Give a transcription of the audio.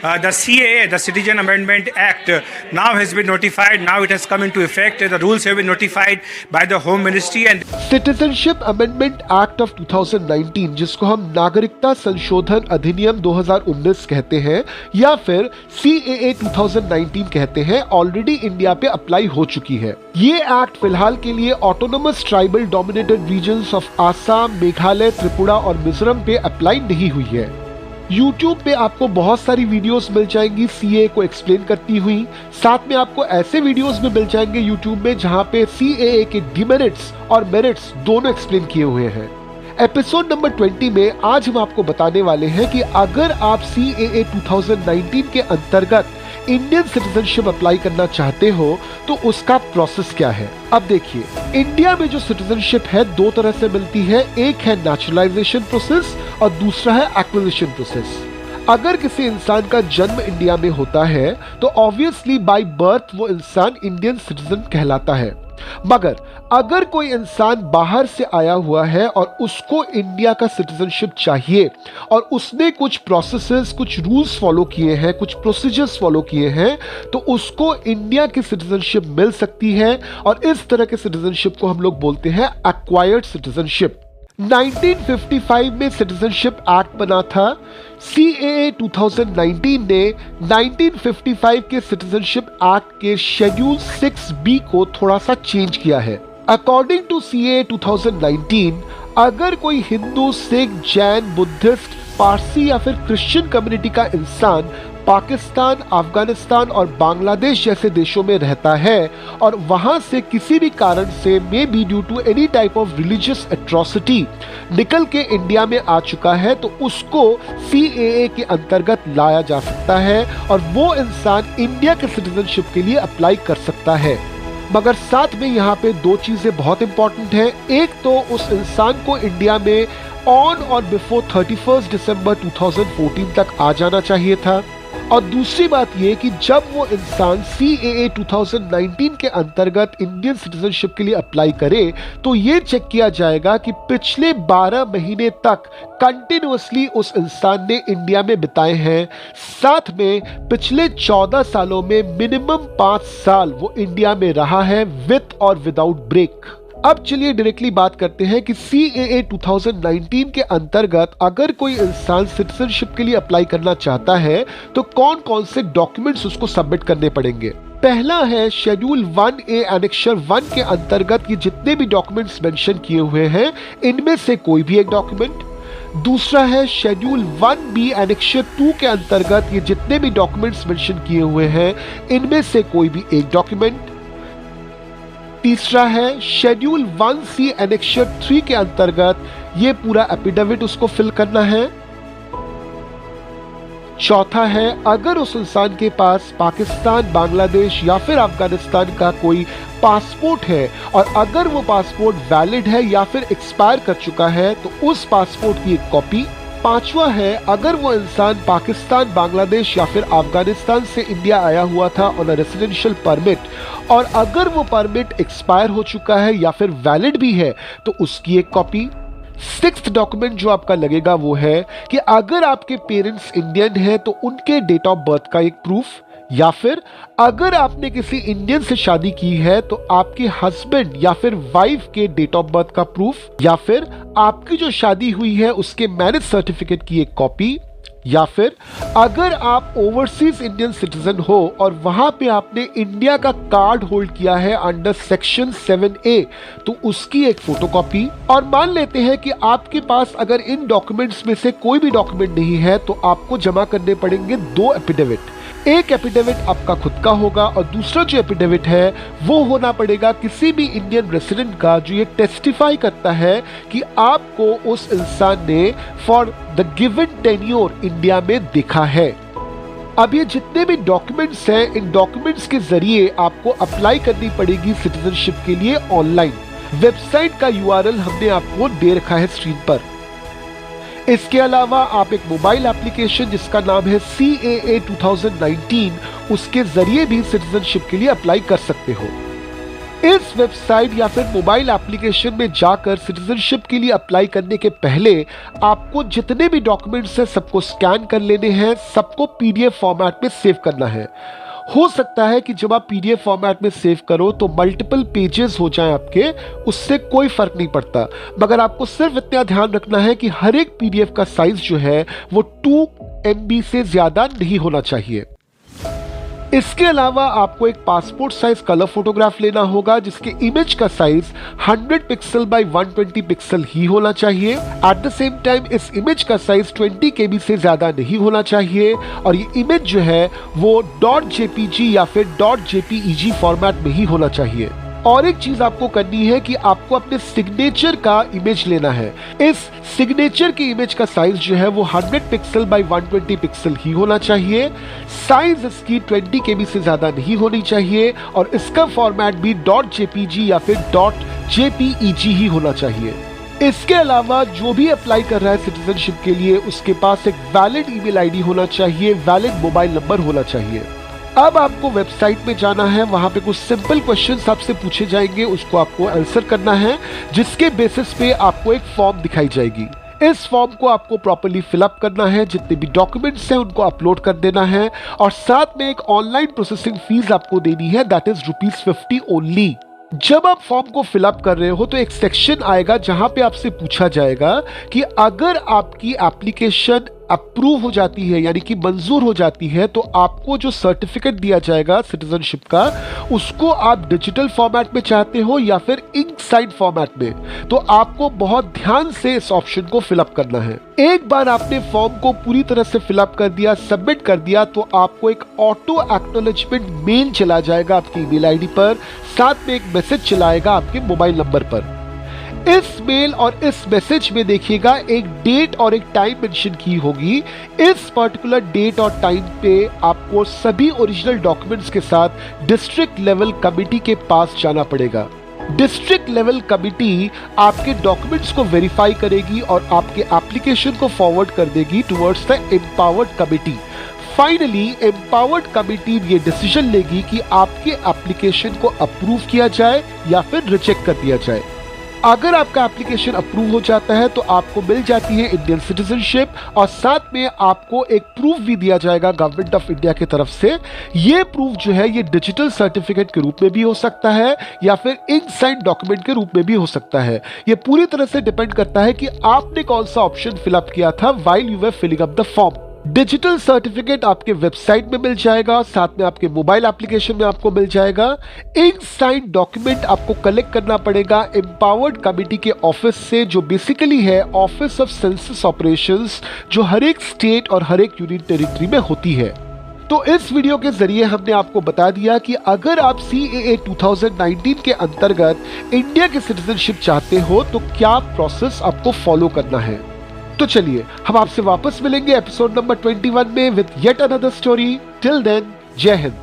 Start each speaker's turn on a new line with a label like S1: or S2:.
S1: The CAA, the Citizen Amendment Act, now has been notified. Now it has come into effect. The rules have been notified by the Home Ministry and
S2: citizenship amendment act of 2019, जिसको हम नागरिकता संशोधन अधिनियम 2019 कहते हैं या फिर CAA 2019 कहते हैं, ऑलरेडी इंडिया पे अप्लाई हो चुकी है। ये एक्ट फिलहाल के लिए autonomous tribal dominated regions of Assam, Meghalaya, Tripura और मिजोरम पे अप्लाई नहीं हुई है। YouTube पे आपको बहुत सारी वीडियोस मिल जाएंगी CAA को एक्सप्लेन करती हुई। साथ में आपको ऐसे वीडियोस भी मिल जाएंगे YouTube में जहां पे CAA के डिमेरिट्स और मेरिट्स दोनों एक्सप्लेन किए हुए हैं। एपिसोड नंबर 20 में आज हम आपको बताने वाले हैं कि अगर आप CAA 2019 के अंतर्गत इंडियन सिटीजनशिप अप्लाई करना चाहते हो तो उसका प्रोसेस क्या है। अब देखिए, इंडिया में जो सिटीजनशिप है दो तरह से मिलती है, एक है नेचुरलाइजेशन प्रोसेस और दूसरा है एक्विजिशन प्रोसेस। अगर किसी इंसान का जन्म इंडिया में होता है तो ऑब्वियसली बाय बर्थ वो इंसान इंडियन सिटीजन कहलाता है, मगर अगर कोई इंसान बाहर से आया हुआ है और उसको इंडिया का सिटीजनशिप चाहिए और उसने कुछ प्रोसेसेस, कुछ रूल्स फॉलो किए हैं, कुछ प्रोसीजर्स फॉलो किए हैं, तो उसको इंडिया की सिटीजनशिप मिल सकती है और इस तरह के सिटीजनशिप को हम लोग बोलते हैं एक्वायर्ड सिटीजनशिप। 1955 में सिटीजनशिप एक्ट बना था। CAA 2019 ने 1955 के सिटीजनशिप एक्ट के शेड्यूल 6B को थोड़ा सा चेंज किया है। अकॉर्डिंग टू CAA 2019, अगर कोई हिंदू, सिख, जैन, बुद्धिस्ट, पारसी या फिर क्रिश्चियन कम्युनिटी का इंसान पाकिस्तान, अफगानिस्तान और बांग्लादेश जैसे देशों में रहता है और वहां से किसी भी कारण से may be due to any type of religious atrocity निकल के इंडिया में आ चुका है, तो उसको CAA के अंतर्गत लाया जा सकता है और वो इंसान इंडिया के सिटीजनशिप के लिए अप्लाई कर सकता है। मगर साथ में यहाँ पे दो चीजें बहुत इंपॉर्टेंट हैं। एक तो उस इंसान को इंडिया में ऑन और बिफोर 31 दिसंबर 2014 तक आ जाना चाहिए था, और दूसरी बात यह कि जब वो इंसान CAA 2019 के अंतर्गत इंडियन सिटीजनशिप के लिए अप्लाई करे तो ये चेक किया जाएगा कि पिछले 12 महीने तक कंटिन्यूअसली उस इंसान ने इंडिया में बिताए हैं, साथ में पिछले 14 सालों में मिनिमम 5 साल वो इंडिया में रहा है विद और विदाउट ब्रेक। अब चलिए डायरेक्टली बात करते हैं कि CAA 2019 के अंतर्गत अगर कोई इंसान सिटीजनशिप के लिए अप्लाई करना चाहता है तो कौन कौन से डॉक्यूमेंट्स उसको सबमिट करने पड़ेंगे। पहला है शेड्यूल 1A एनेक्सर 1 के अंतर्गत ये जितने भी डॉक्यूमेंट्स मेंशन किए हुए हैं इनमें से कोई भी एक डॉक्यूमेंट। दूसरा है शेड्यूल 1B एनेक्सर 2 के अंतर्गत ये जितने भी डॉक्यूमेंट्स मेंशन किए हुए हैं इनमें से कोई भी एक डॉक्यूमेंट। तीसरा है शेड्यूल 1C एनेक्सर 3 के अंतर्गत ये पूरा एफिडेविट उसको फिल करना है। चौथा है अगर उस इंसान के पास पाकिस्तान, बांग्लादेश या फिर अफगानिस्तान का कोई पासपोर्ट है और अगर वो पासपोर्ट वैलिड है या फिर एक्सपायर कर चुका है तो उस पासपोर्ट की एक कॉपी। पांचवा है अगर वो इंसान पाकिस्तान, बांग्लादेश या फिर अफगानिस्तान से इंडिया आया हुआ था ऑन अ रेसिडेंशियल परमिट और अगर वो परमिट एक्सपायर हो चुका है या फिर वैलिड भी है तो उसकी एक कॉपी। सिक्स्थ डॉक्यूमेंट जो आपका लगेगा वो है कि अगर आपके पेरेंट्स इंडियन हैं तो उनके डेट ऑफ बर्थ का एक प्रूफ, या फिर अगर आपने किसी इंडियन से शादी की है तो आपके हस्बैंड या फिर वाइफ के डेट ऑफ बर्थ का प्रूफ, या फिर आपकी जो शादी हुई है उसके मैरिज सर्टिफिकेट की एक कॉपी, या फिर अगर आप ओवरसीज इंडियन सिटीजन हो और वहां पे आपने इंडिया का कार्ड होल्ड किया है अंडर सेक्शन 7A तो उसकी एक फोटोकॉपी। और मान लेते हैं कि आपके पास अगर इन डॉक्यूमेंट्स में से कोई भी डॉक्यूमेंट नहीं है तो आपको जमा करने पड़ेंगे 2 एफिडेविट। एक एफिडेविट आपका खुद का होगा और दूसरा जो एफिडेविट है वो होना पड़ेगा किसी भी इंडियन रेसिडेंट का जो ये टेस्टिफाई करता है कि आपको उस इंसान ने for the given tenure India में देखा है। अब ये जितने भी डॉक्यूमेंट्स हैं इन डॉक्यूमेंट्स के जरिए आपको अप्लाई करनी पड़ेगी सिटीजनशिप के लिए ऑनलाइन। वेबसाइट का URL हमने आपको दे रखा है स्क्रीन पर। इसके अलावा आप एक मोबाइल एप्लीकेशन जिसका नाम है CAA 2019 उसके जरिए भी सिटीजनशिप के लिए अप्लाई कर सकते हो। इस वेबसाइट या फिर मोबाइल एप्लीकेशन में जाकर सिटीजनशिप के लिए अप्लाई करने के पहले आपको जितने भी डॉक्यूमेंट्स हैं सबको स्कैन कर लेने हैं, सबको पीडीएफ फॉर्मेट में सेव करना है। हो सकता है कि जब आप पीडीएफ फॉर्मेट में सेव करो तो मल्टीपल पेजेस हो जाएं आपके, उससे कोई फर्क नहीं पड़ता, मगर आपको सिर्फ इतना ध्यान रखना है कि हर एक पीडीएफ का साइज जो है वो 2 MB से ज्यादा नहीं होना चाहिए। इसके अलावा आपको एक पासपोर्ट साइज कलर फोटोग्राफ लेना होगा जिसके इमेज का साइज 100 पिक्सल बाय 120 पिक्सल ही होना चाहिए। एट द सेम टाइम इस इमेज का साइज 20 KB से ज्यादा नहीं होना चाहिए और ये इमेज जो है वो .jpg या फिर .jpeg फॉर्मेट में ही होना चाहिए। और एक चीज आपको करनी है कि आपको अपने सिग्नेचर का इमेज लेना है। इस सिग्नेचर की इमेज का साइज जो है वो 100 पिक्सल बाय 120 पिक्सल ही होना चाहिए। साइज इसकी 20 KB से ज्यादा नहीं होनी चाहिए और इसका फॉर्मेट भी .jpg या फिर .jpeg ही होना चाहिए। इसके अलावा जो भी अप्लाई कर रहा है सिटीजनशिप के लिए उसके पास एक वैलिड ईमेल आईडी होना चाहिए, वैलिड मोबाइल नंबर होना चाहिए। अब आपको वेबसाइट में जाना है, वहां पे कुछ सिंपल क्वेश्चंस आपसे पूछे जाएंगे, उसको आपको आंसर करना है, जिसके बेसिस पे आपको एक फॉर्म दिखाई जाएगी। इस फॉर्म को आपको प्रॉपर्ली फिलअप करना है, जितने भी डॉक्यूमेंट्स हैं उनको अपलोड कर देना है और साथ में एक ऑनलाइन प्रोसेसिंग फीस आपको देनी है, दैट इज ₹50 ओनली। जब आप फॉर्म को फिलअप कर रहे हो तो एक सेक्शन आएगा जहां पे आपसे पूछा जाएगा कि अगर आपकी एप्लीकेशन अप्रूव हो जाती है यानी कि मंजूर हो जाती है तो आपको जो सर्टिफिकेट दिया जाएगा सिटीजनशिप का उसको आप डिजिटल फॉर्मेट में चाहते हो या फिर इंक साइन फॉर्मेट में, तो आपको बहुत ध्यान से इस ऑप्शन को फिलअप करना है। एक बार आपने फॉर्म को पूरी तरह से फिलअप कर दिया, सबमिट कर दिया, तो आपको एक ऑटो एक्नॉलेजमेंट मेल चला जाएगा आपकी ईमेल आईडी पर, साथ में एक मैसेज चलाएगा आपके मोबाइल नंबर पर। इस मेल और इस मैसेज में देखिएगा एक डेट और एक टाइम मेंशन की होगी। इस पर्टिकुलर डेट और टाइम पे आपको सभी ओरिजिनल डॉक्यूमेंट्स के साथ डिस्ट्रिक्ट लेवल कमिटी के पास जाना पड़ेगा। डिस्ट्रिक्ट लेवल कमिटी आपके डॉक्यूमेंट्स को वेरीफाई करेगी और आपके एप्लीकेशन को फॉरवर्ड कर देगी towards the empowered committee. Finally empowered committee ये डिसीजन लेगी कि आपके एप्लीकेशन को अप्रूव किया जाए या फिर रिजेक्ट कर दिया जाए। अगर आपका एप्लीकेशन अप्रूव हो जाता है तो आपको मिल जाती है इंडियन सिटीजनशिप और साथ में आपको एक प्रूफ भी दिया जाएगा गवर्नमेंट ऑफ इंडिया की तरफ से। ये प्रूफ जो है ये डिजिटल सर्टिफिकेट के रूप में भी हो सकता है या फिर इंक साइन डॉक्यूमेंट के रूप में भी हो सकता है। ये पूरी तरह से डिपेंड करता है कि आपने कौन सा ऑप्शन फिलअप किया था while you were filling up the form. Digital certificate आपके वेबसाइट में मिल जाएगा, साथ में आपके मोबाइल एप्लीकेशन में आपको मिल जाएगा। इंक साइन डॉक्यूमेंट आपको कलेक्ट करना पड़ेगा एम्पावर्ड कमिटी के ऑफिस से, जो बेसिकली है ऑफिस ऑफ सेंसस ऑपरेशंस, जो हर एक स्टेट और हर एक यूनियन टेरिटरी में होती है। तो इस वीडियो के जरिए हमने आपको बता दिया कि अगर आप CAA 2019 के अंतर्गत इंडिया की सिटीजनशिप चाहते हो तो क्या प्रोसेस आपको फॉलो करना है। तो चलिए हम आपसे वापस मिलेंगे एपिसोड नंबर 21 में with yet another story. Till then, जय हिंद।